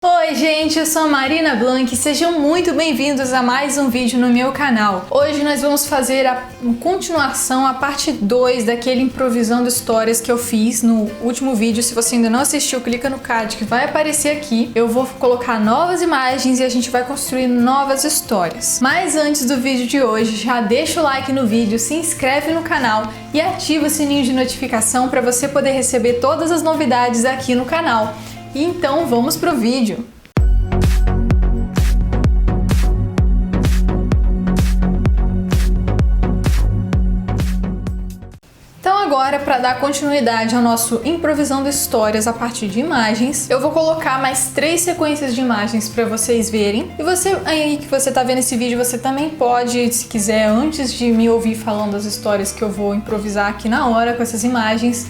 Oi gente, eu sou a Marina Blanc e sejam muito bem-vindos a mais um vídeo no meu canal. Hoje nós vamos fazer a continuação, a parte 2 daquele improvisando histórias que eu fiz no último vídeo. Se você ainda não assistiu, clica no card que vai aparecer aqui. Eu vou colocar novas imagens e a gente vai construir novas histórias. Mas antes do vídeo de hoje, já deixa o like no vídeo, se inscreve no canal e ativa o sininho de notificação para você poder receber todas as novidades aqui no canal. Então vamos pro vídeo. Então agora, para dar continuidade ao nosso improvisando histórias a partir de imagens, eu vou colocar mais 3 sequências de imagens para vocês verem. E você aí que você tá vendo esse vídeo, você também pode, se quiser, antes de me ouvir falando as histórias que eu vou improvisar aqui na hora com essas imagens,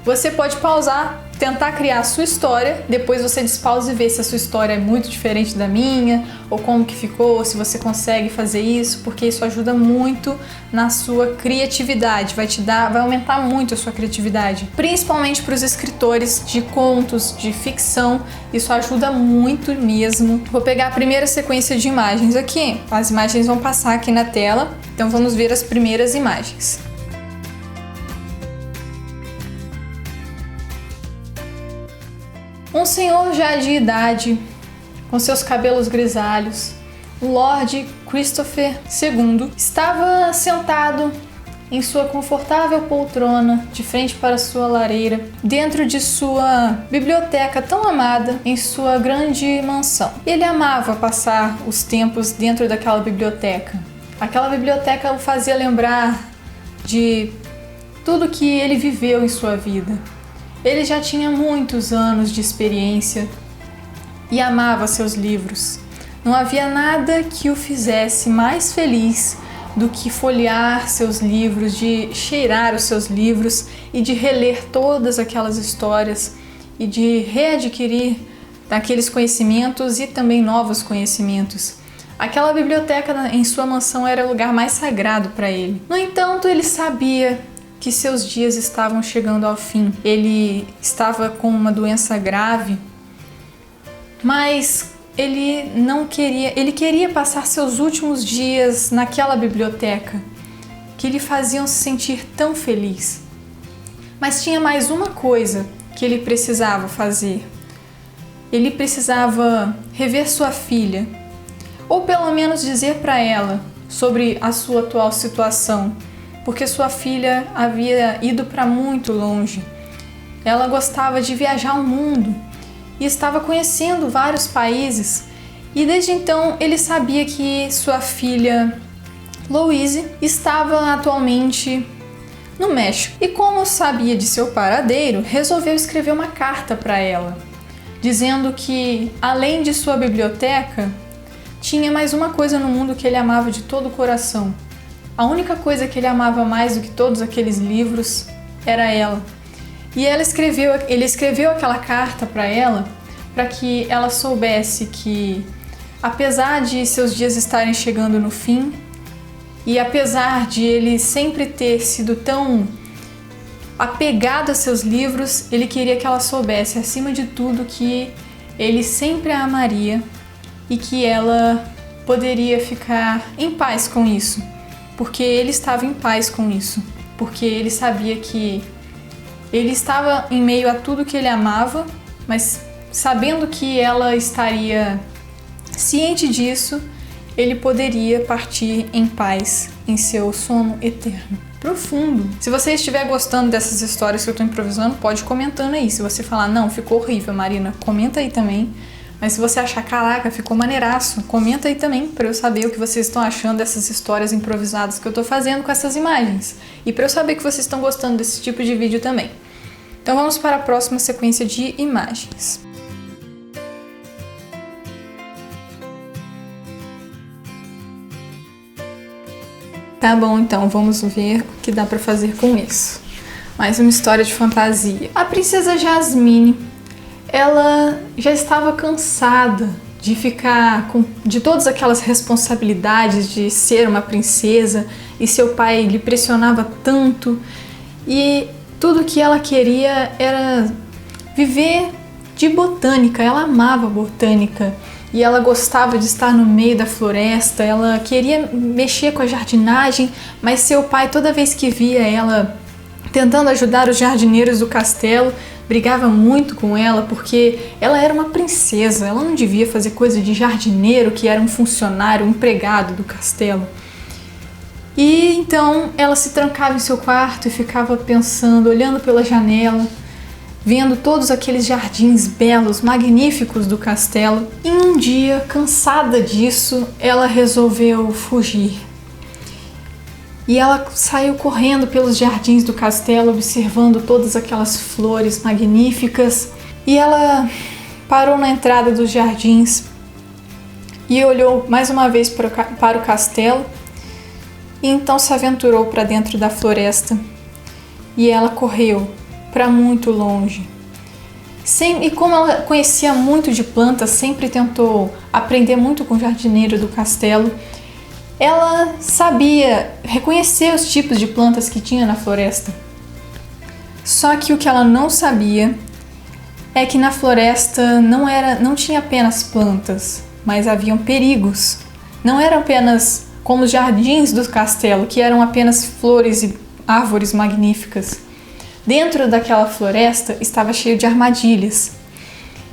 você pode pausar, tentar criar a sua história, depois você despausa e vê se a sua história é muito diferente da minha, ou como que ficou, se você consegue fazer isso, porque isso ajuda muito na sua criatividade, vai aumentar muito a sua criatividade, principalmente para os escritores de contos, de ficção, isso ajuda muito mesmo. Vou pegar a primeira sequência de imagens aqui, as imagens vão passar aqui na tela, então vamos ver as primeiras imagens. Um senhor já de idade, com seus cabelos grisalhos, o Lord Christopher II, estava sentado em sua confortável poltrona, de frente para sua lareira, dentro de sua biblioteca tão amada em sua grande mansão. Ele amava passar os tempos dentro daquela biblioteca. Aquela biblioteca o fazia lembrar de tudo que ele viveu em sua vida. Ele já tinha muitos anos de experiência e amava seus livros. Não havia nada que o fizesse mais feliz do que folhear seus livros, de cheirar os seus livros e de reler todas aquelas histórias e de readquirir aqueles conhecimentos e também novos conhecimentos. Aquela biblioteca em sua mansão era o lugar mais sagrado para ele. No entanto, ele sabia que seus dias estavam chegando ao fim. Ele estava com uma doença grave, mas ele queria passar seus últimos dias naquela biblioteca, que lhe faziam se sentir tão feliz. Mas tinha mais uma coisa que ele precisava fazer. Ele precisava rever sua filha, ou pelo menos dizer para ela sobre a sua atual situação, porque sua filha havia ido para muito longe. Ela gostava de viajar o mundo e estava conhecendo vários países, e desde então ele sabia que sua filha Louise estava atualmente no México. E como sabia de seu paradeiro, resolveu escrever uma carta para ela, dizendo que além de sua biblioteca, tinha mais uma coisa no mundo que ele amava de todo o coração. A única coisa que ele amava mais do que todos aqueles livros era ela. E ele escreveu aquela carta para ela, para que ela soubesse que, apesar de seus dias estarem chegando no fim, e apesar de ele sempre ter sido tão apegado a seus livros, ele queria que ela soubesse, acima de tudo, que ele sempre a amaria e que ela poderia ficar em paz com isso. Porque ele estava em paz com isso, porque ele sabia que ele estava em meio a tudo que ele amava, mas sabendo que ela estaria ciente disso, ele poderia partir em paz em seu sono eterno. Profundo. Se você estiver gostando dessas histórias que eu estou improvisando, pode ir comentando aí. Se você falar, não, ficou horrível, Marina, comenta aí também. Mas se você achar, caraca, ficou maneiraço, comenta aí também para eu saber o que vocês estão achando dessas histórias improvisadas que eu tô fazendo com essas imagens. E para eu saber que vocês estão gostando desse tipo de vídeo também. Então vamos para a próxima sequência de imagens. Tá bom, então vamos ver o que dá para fazer com isso. Mais uma história de fantasia. A princesa Jasmine, ela já estava cansada de todas aquelas responsabilidades de ser uma princesa, e seu pai lhe pressionava tanto, e tudo que ela queria era viver de botânica. Ela amava botânica e ela gostava de estar no meio da floresta. Ela queria mexer com a jardinagem, mas seu pai, toda vez que via ela tentando ajudar os jardineiros do castelo, brigava muito com ela porque ela era uma princesa. Ela não devia fazer coisa de jardineiro, que era um funcionário, um empregado do castelo. E então ela se trancava em seu quarto e ficava pensando, olhando pela janela, vendo todos aqueles jardins belos, magníficos do castelo. E um dia, cansada disso, ela resolveu fugir. E ela saiu correndo pelos jardins do castelo, observando todas aquelas flores magníficas. E ela parou na entrada dos jardins e olhou mais uma vez para o castelo. E então se aventurou para dentro da floresta. E ela correu para muito longe. E como ela conhecia muito de plantas, sempre tentou aprender muito com o jardineiro do castelo, ela sabia reconhecer os tipos de plantas que tinha na floresta. Só que o que ela não sabia é que na floresta não tinha apenas plantas, mas haviam perigos. Não eram apenas como os jardins do castelo, que eram apenas flores e árvores magníficas. Dentro daquela floresta estava cheio de armadilhas.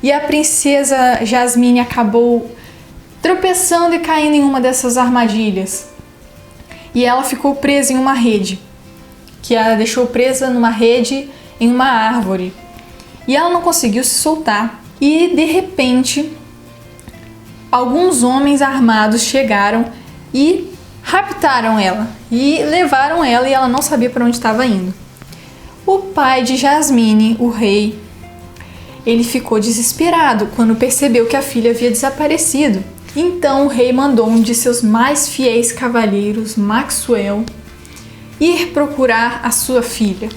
E a princesa Jasmine acabou tropeçando e caindo em uma dessas armadilhas. E ela ficou presa em uma rede, que ela deixou presa numa rede em uma árvore. E ela não conseguiu se soltar. E de repente, alguns homens armados chegaram e raptaram ela. E levaram ela e ela não sabia para onde estava indo. O pai de Jasmine, o rei, ele ficou desesperado quando percebeu que a filha havia desaparecido. Então o rei mandou um de seus mais fiéis cavalheiros, Maxwell, ir procurar a sua filha.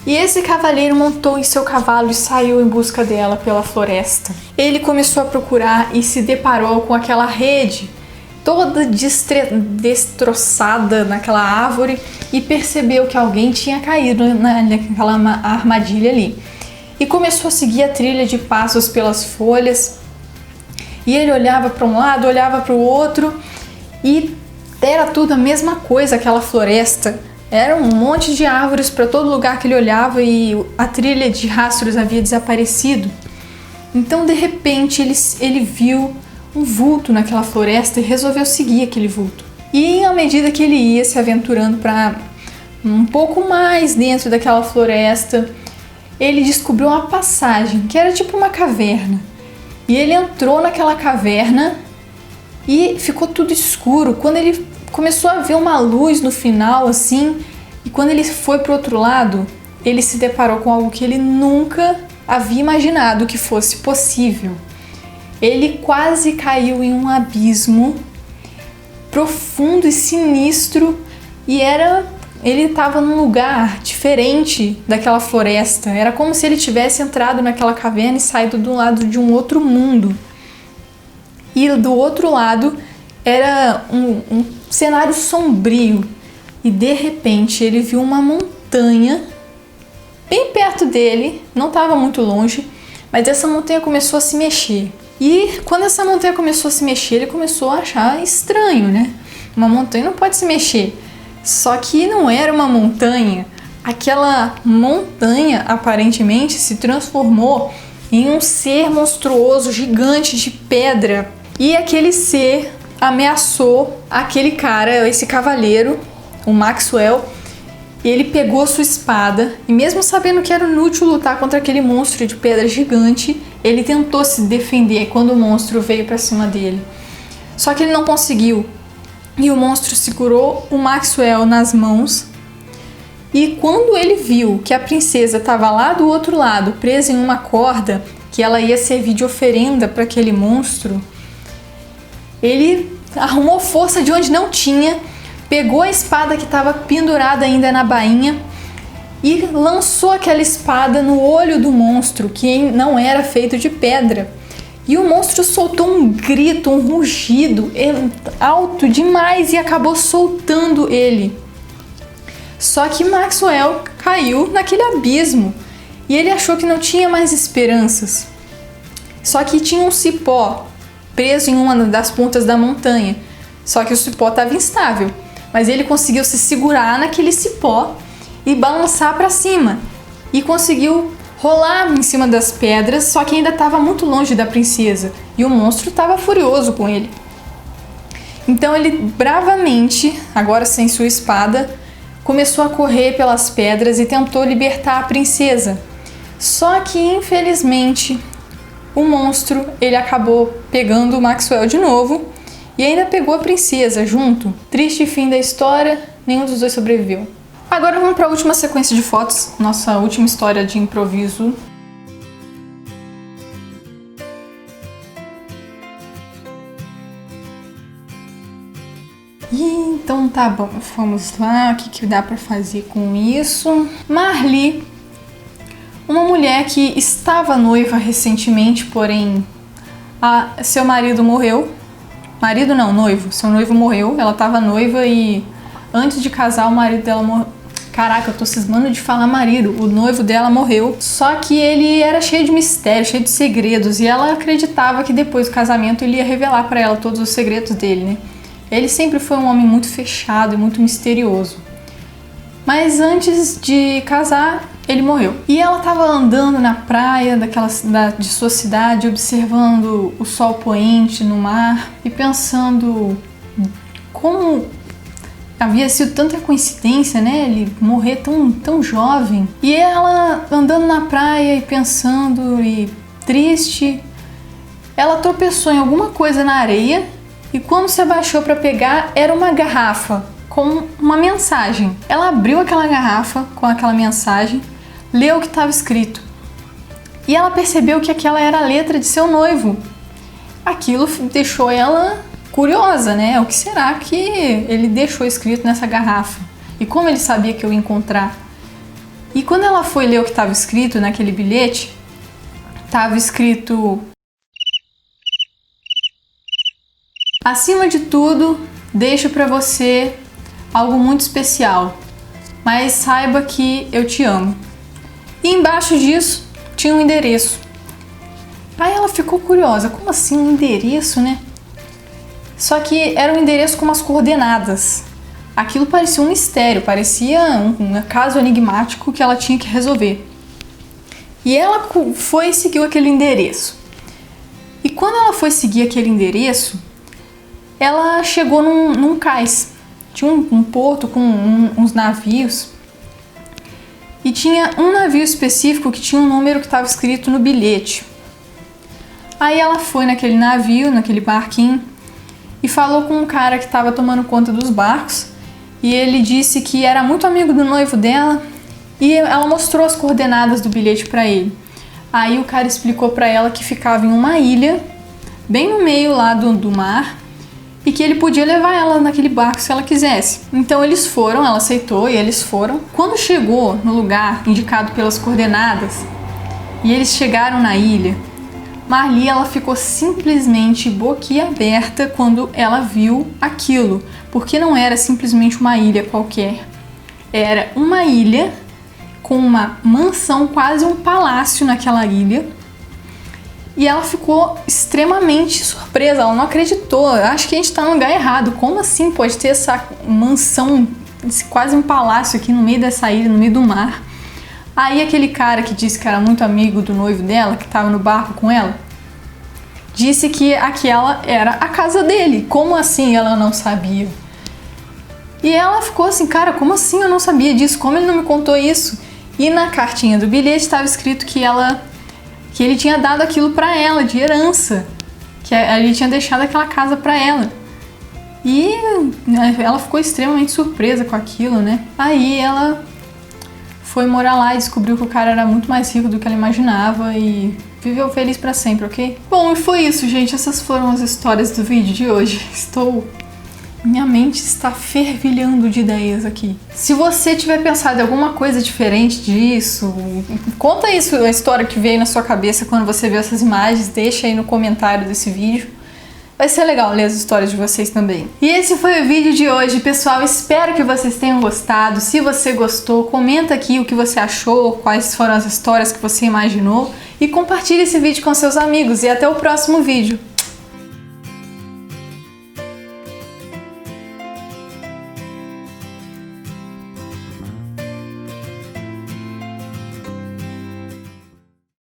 E esse cavaleiro montou em seu cavalo e saiu em busca dela pela floresta. Ele começou a procurar e se deparou com aquela rede toda destroçada naquela árvore e percebeu que alguém tinha caído naquela armadilha ali. E começou a seguir a trilha de passos pelas folhas. E ele olhava para um lado, olhava para o outro e era tudo a mesma coisa, aquela floresta. Era um monte de árvores para todo lugar que ele olhava e a trilha de rastros havia desaparecido. Então, de repente, ele viu um vulto naquela floresta e resolveu seguir aquele vulto. E à medida que ele ia se aventurando para um pouco mais dentro daquela floresta, ele descobriu uma passagem que era tipo uma caverna. E ele entrou naquela caverna e ficou tudo escuro. Quando ele começou a ver uma luz no final, assim, e quando ele foi para o outro lado, ele se deparou com algo que ele nunca havia imaginado que fosse possível. Ele quase caiu em um abismo profundo e sinistro e ele estava num lugar diferente daquela floresta. Era como se ele tivesse entrado naquela caverna e saído do lado de um outro mundo. E do outro lado era um cenário sombrio. E de repente ele viu uma montanha bem perto dele, não estava muito longe, mas essa montanha começou a se mexer. E quando essa montanha começou a se mexer, ele começou a achar estranho, né? Uma montanha não pode se mexer. Só que não era uma montanha. Aquela montanha aparentemente se transformou em um ser monstruoso, gigante de pedra. E aquele ser ameaçou aquele cara, esse cavaleiro, o Maxwell. E ele pegou sua espada e, mesmo sabendo que era inútil lutar contra aquele monstro de pedra gigante, ele tentou se defender quando o monstro veio para cima dele. Só que ele não conseguiu. E o monstro segurou o Maxwell nas mãos. E quando ele viu que a princesa estava lá do outro lado, presa em uma corda, que ela ia servir de oferenda para aquele monstro, ele arrumou força de onde não tinha, pegou a espada que estava pendurada ainda na bainha e lançou aquela espada no olho do monstro, que não era feito de pedra. E o monstro soltou um grito, um rugido alto demais e acabou soltando ele. Só que Maxwell caiu naquele abismo E ele achou que não tinha mais esperanças. Só que tinha um cipó preso em uma das pontas da montanha. Só que o cipó estava instável. Mas ele conseguiu se segurar naquele cipó e balançar para cima. E conseguiu rolar em cima das pedras, só que ainda estava muito longe da princesa. E o monstro estava furioso com ele. Então ele bravamente, agora sem sua espada, começou a correr pelas pedras e tentou libertar a princesa. Só que, infelizmente, o monstro ele acabou pegando o Maxwell de novo e ainda pegou a princesa junto. Triste fim da história, nenhum dos dois sobreviveu. Agora vamos para a última sequência de fotos, nossa última história de improviso. Então tá bom, vamos lá, o que dá pra fazer com isso? Marli, uma mulher que estava noiva recentemente, porém seu marido morreu. Marido não, noivo. Seu noivo morreu, ela estava noiva e antes de casar o marido dela morreu. Caraca, eu tô cismando de falar marido. O noivo dela morreu, só que ele era cheio de mistério, cheio de segredos e ela acreditava que depois do casamento ele ia revelar pra ela todos os segredos dele, né? Ele sempre foi um homem muito fechado e muito misterioso. Mas antes de casar, ele morreu. E ela estava andando na praia de sua cidade, observando o sol poente no mar e pensando como havia sido tanta coincidência, né? Ele morrer tão jovem. E ela andando na praia e pensando e triste, ela tropeçou em alguma coisa na areia. E quando se abaixou para pegar, era uma garrafa com uma mensagem. Ela abriu aquela garrafa com aquela mensagem, leu o que estava escrito. E ela percebeu que aquela era a letra de seu noivo. Aquilo deixou ela curiosa, né? O que será que ele deixou escrito nessa garrafa? E como ele sabia que eu ia encontrar? E quando ela foi ler o que estava escrito naquele bilhete, estava escrito: acima de tudo, deixo para você algo muito especial, mas saiba que eu te amo. E embaixo disso tinha um endereço. Aí ela ficou curiosa, como assim um endereço, né? Só que era um endereço com umas coordenadas. Aquilo parecia um mistério, parecia um caso enigmático que ela tinha que resolver. E ela foi e seguiu aquele endereço. E quando ela foi seguir aquele endereço, ela chegou num cais. Tinha um porto com uns navios. E tinha um navio específico que tinha um número que estava escrito no bilhete. Aí ela foi naquele navio, naquele barquinho, e falou com um cara que estava tomando conta dos barcos. E ele disse que era muito amigo do noivo dela. E ela mostrou as coordenadas do bilhete para ele. Aí o cara explicou para ela que ficava em uma ilha, bem no meio lá do mar, e que ele podia levar ela naquele barco se ela quisesse. Então eles foram, ela aceitou e eles foram. Quando chegou no lugar indicado pelas coordenadas e eles chegaram na ilha, Marli ela ficou simplesmente boquiaberta quando ela viu aquilo, porque não era simplesmente uma ilha qualquer. Era uma ilha com uma mansão, quase um palácio naquela ilha. E ela ficou extremamente surpresa, ela não acreditou. Acho que a gente tá no lugar errado. Como assim pode ter essa mansão, quase um palácio aqui no meio dessa ilha, no meio do mar? Aí aquele cara que disse que era muito amigo do noivo dela, que tava no barco com ela, disse que aquela era a casa dele. Como assim ela não sabia? E ela ficou assim, cara, como assim eu não sabia disso? Como ele não me contou isso? E na cartinha do bilhete estava escrito que ele tinha dado aquilo pra ela de herança, que ele tinha deixado aquela casa pra ela. E ela ficou extremamente surpresa com aquilo, né? Aí ela foi morar lá e descobriu que o cara era muito mais rico do que ela imaginava e viveu feliz pra sempre, ok? Bom, e foi isso, gente. Essas foram as histórias do vídeo de hoje. Minha mente está fervilhando de ideias aqui. Se você tiver pensado em alguma coisa diferente disso, conta isso, a história que veio na sua cabeça quando você viu essas imagens, deixa aí no comentário desse vídeo. Vai ser legal ler as histórias de vocês também. E esse foi o vídeo de hoje, pessoal. Espero que vocês tenham gostado. Se você gostou, comenta aqui o que você achou, quais foram as histórias que você imaginou e compartilhe esse vídeo com seus amigos. E até o próximo vídeo.